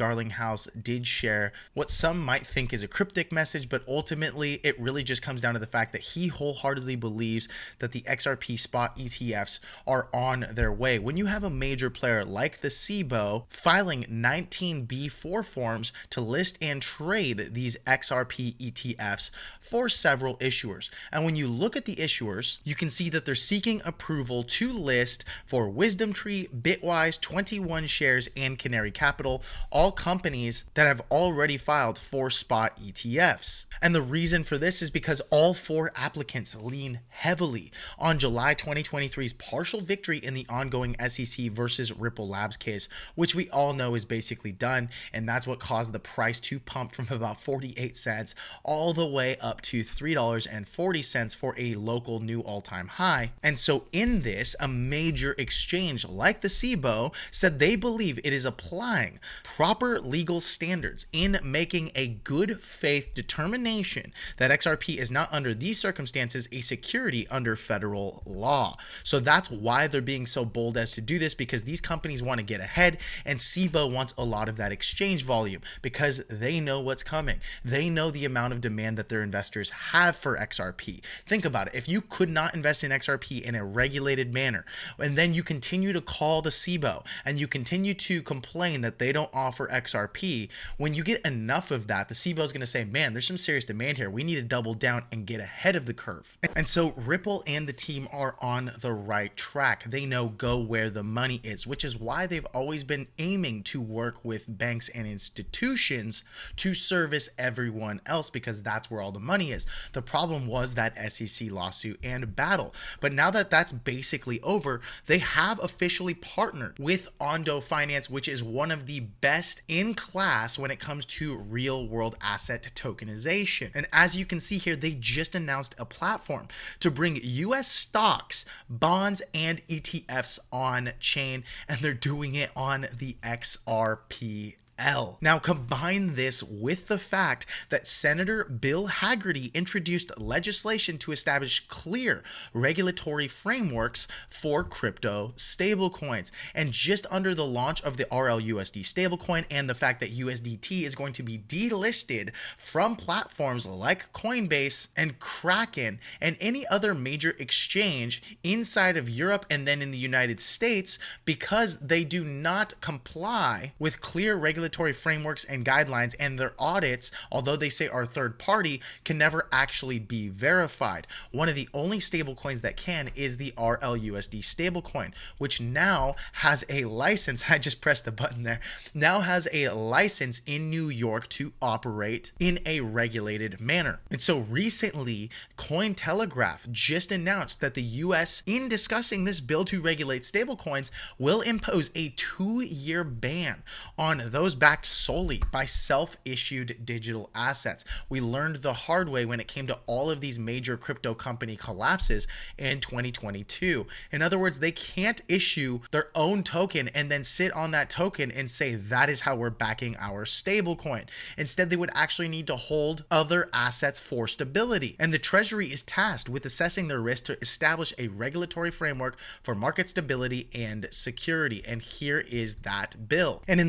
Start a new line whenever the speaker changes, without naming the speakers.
Darlinghouse did share what some might think is a cryptic message, but ultimately it really just comes down to the fact that he wholeheartedly believes that the XRP spot ETFs are on their way. When you have a major player like the SIBO filing 19B4 forms to list and trade these XRP ETFs for several issuers. And when you look at the issuers, you can see that they're seeking approval to list for Wisdom Tree, Bitwise, 21 Shares, and Canary Capital, all companies that have already filed for spot ETFs. And the reason for this is because all four applicants lean heavily on July 2023's partial victory in the ongoing SEC versus Ripple Labs case, which we all know is basically done, and that's what caused the price to pump from about 48 cents all the way up to $3.40 for a local new all-time high. And so in this, a major exchange like the SIBO said they believe it is applying proper legal standards in making a good faith determination that XRP is not under these circumstances a security under federal law. So that's why they're being so bold as to do this, because these companies want to get ahead, and SIBO wants a lot of that exchange volume because they know what's coming. They know the amount of demand that their investors have for XRP. Think about it. If you could not invest in XRP in a regulated manner, and then you continue to call the SIBO and you continue to complain that they don't offer XRP, when you get enough of that, the SIBO is going to say, man, there's some serious demand here. We need to double down and get ahead of the curve. And so Ripple and the team are on the right track. They know go where the money is, which is why they've always been aiming to work with banks and institutions to service everyone else, because that's where all the money is. The problem was that SEC lawsuit and battle. But now that that's basically over, they have officially partnered with Ondo Finance, which is one of the best in class when it comes to real world asset tokenization. And as you can see here, they just announced a platform to bring US stocks, bonds, and ETFs on chain, and they're doing it on the XRP. Now combine this with the fact that Senator Bill Hagerty introduced legislation to establish clear regulatory frameworks for crypto stablecoins. And just under the launch of the RLUSD stablecoin and the fact that USDT is going to be delisted from platforms like Coinbase and Kraken and any other major exchange inside of Europe and then in the United States, because they do not comply with clear regulatory frameworks and guidelines, and their audits, although they say are third party, can never actually be verified. One of the only stablecoins that can is the RLUSD stablecoin, which now has a license. I just pressed the button there. Now has a license in New York to operate in a regulated manner. And so recently, Cointelegraph just announced that the US, in discussing this bill to regulate stablecoins, will impose a 2-year ban on those backed solely by self-issued digital assets. We learned the hard way when it came to all of these major crypto company collapses in 2022. In other words, they can't issue their own token and then sit on that token and say that is how we're backing our stablecoin. Instead, they would actually need to hold other assets for stability. And the Treasury is tasked with assessing their risk to establish a regulatory framework for market stability and security. And here is that bill. And in the